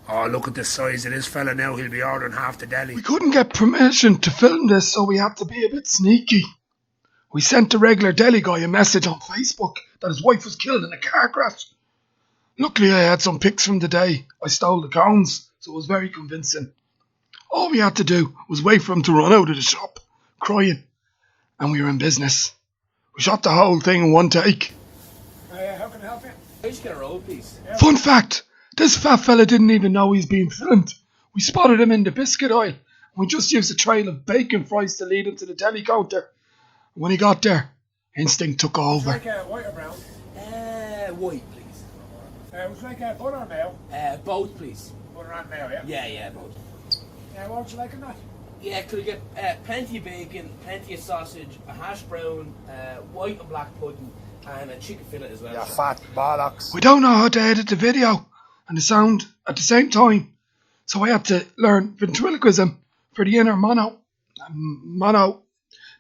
Oh, look at the size of this fella now. He'll be ordering half the deli. We couldn't get permission to film this, so we had to be a bit sneaky. We sent the regular deli guy a message on Facebook that his wife was killed in a car crash. Luckily, I had some pics from the day I stole the cones, so it was very convincing. All we had to do was wait for him to run out of the shop, crying, and we were in business. We shot the whole thing in one take. How can I help you? I just get a roll, please. Yeah. Fun fact, this fat fella didn't even know he's being filmed. We spotted him in the biscuit aisle, and we just used a trail of bacon fries to lead him to the deli counter. When he got there, instinct took over. Would you like white or brown? White, please. Would you like butter or mayo? Both, please. Butter and mayo, yeah? Yeah, both. What would you like in that? Yeah, could we get plenty of bacon, plenty of sausage, a hash brown, white and black pudding, and a chicken fillet as well. You fat bollocks. We don't know how to edit the video and the sound at the same time, so I had to learn ventriloquism for the inner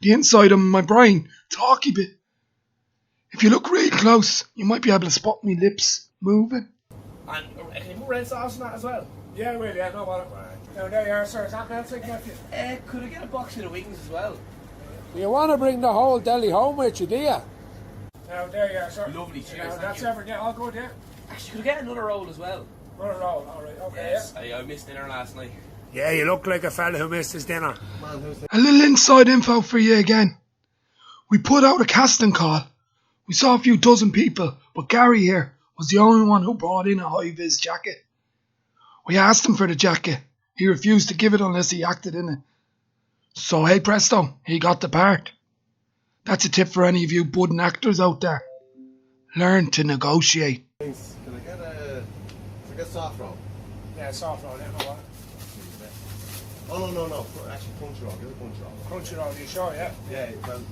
the inside of my brain, talky bit. If you look real close, you might be able to spot me lips moving. And can you put red sauce in that as well? Yeah, I will, yeah, no bother. Now, there you are, sir. Is that melting, nephew? Could I get a box of the wings as well? You want to bring the whole deli home with you, do you? Now, there you are, sir. Lovely, cheers. Now, thank that's you. everything, yeah, all good, yeah? Actually, could I get another roll as well? Another roll, alright, okay, Yes, I missed dinner last night. Yeah, you look like a fella who missed his dinner. A little inside info for you again. We put out a casting call. We saw a few dozen people, but Gary here was the only one who brought in a high-vis jacket. We asked him for the jacket. He refused to give it unless he acted in it. So hey presto, he got the part. That's a tip for any of you budding actors out there. Learn to negotiate. Thanks. Can I get soft roll? Yeah, soft roll, yeah, no bother. Oh, no. Actually, punch roll. Get a punch roll. Crunchy roll, you sure, yeah? Yeah, well.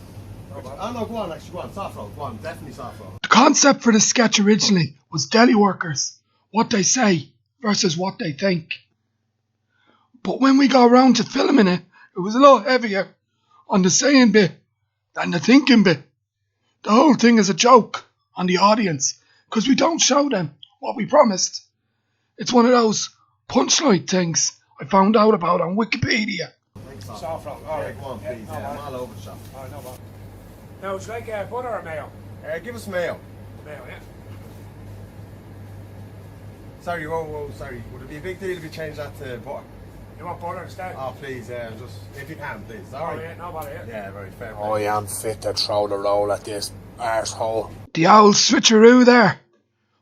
Oh, no, go on, actually, go on. Soft roll, go on. Definitely soft roll. The concept for the sketch originally was deli workers, what they say versus what they think. But when we got around to filming it, it was a lot heavier on the saying bit than the thinking bit. The whole thing is a joke on the audience because we don't show them what we promised. It's one of those punchline things I found out about on Wikipedia. Soft roll, Yeah, alright. go on, Yeah, please. no Yeah, I'm bother. all over the shop. Alright, no bother. Now, would you like butter or mayo? Give us mayo. Mayo, yeah. Sorry, whoa, sorry. Would it be a big deal if you change that to butter? You want butter instead? Oh, please, just if you can, please. Oh, Alright. yeah, no bother, yeah. Yeah, very fair. I am fit to throw the roll at this arsehole. The old switcheroo there.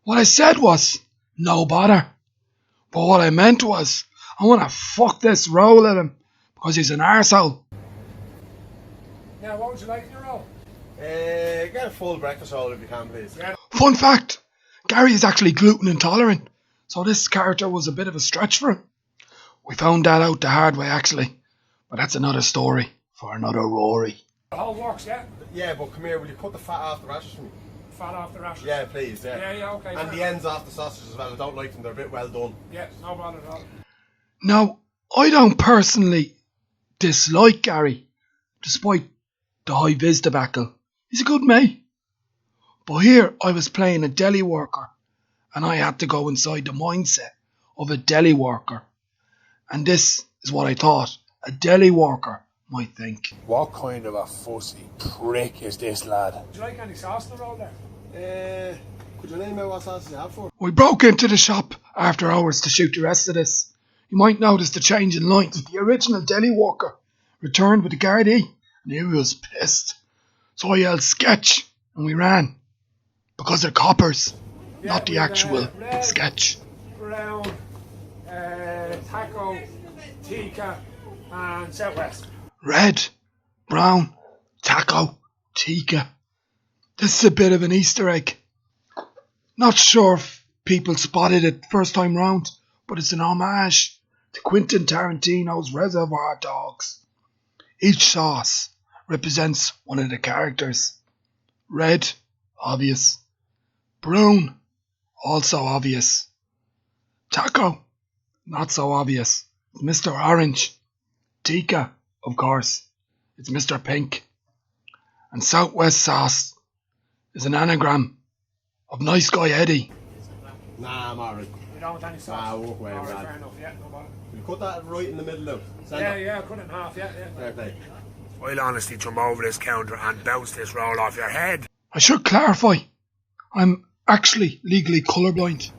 What I said was, no bother. But what I meant was, I want to fuck this roll at him because he's an arsehole. Now, what would you like in your roll? Get a full breakfast roll if you can, please. Yeah. Fun fact, Gary is actually gluten intolerant, so this character was a bit of a stretch for him. We found that out the hard way actually, but that's another story for another Rory. The whole works, yeah? Yeah, but come here, will you cut the fat off the rashers for me? Fat off the rashers? Yeah, please, yeah. Yeah, okay. And the ends off the sausages as well. I don't like them, they're a bit well done. Yeah, no bother at all. Now, I don't personally dislike Gary, despite the high-vis debacle. He's a good mate. But here I was playing a deli worker, and I had to go inside the mindset of a deli worker. And this is what I thought a deli worker might think. What kind of a fussy prick is this lad? Would you like any sauce in the roll there? Could you name out what sauce you have for? We broke into the shop after hours to shoot the rest of this. You might notice the change in lines. The original deli worker returned with the Gardaí, and he was pissed. So I yelled sketch, and we ran. Because they're coppers, not the actual red, sketch. Brown, taco, tikka, and southwest. Red, brown, taco, tikka. This is a bit of an Easter egg. Not sure if people spotted it first time round, but it's an homage to Quentin Tarantino's Reservoir Dogs. Each sauce represents one of the characters. Red, obvious. Brown, also obvious. Taco, not so obvious. It's Mr. Orange. Tikka, of course, it's Mr. Pink. And Southwest sauce is an anagram of Nice Guy Eddie. Nah, I'm alright. don't want any sauce. Ah, walk away, Alright, lad. fair enough, yeah, no bother. You cut that right in the middle out. Cut it in half, yeah. Fair play. I'll honestly jump over this counter and bounce this roll off your head. I should clarify, I'm actually legally colourblind.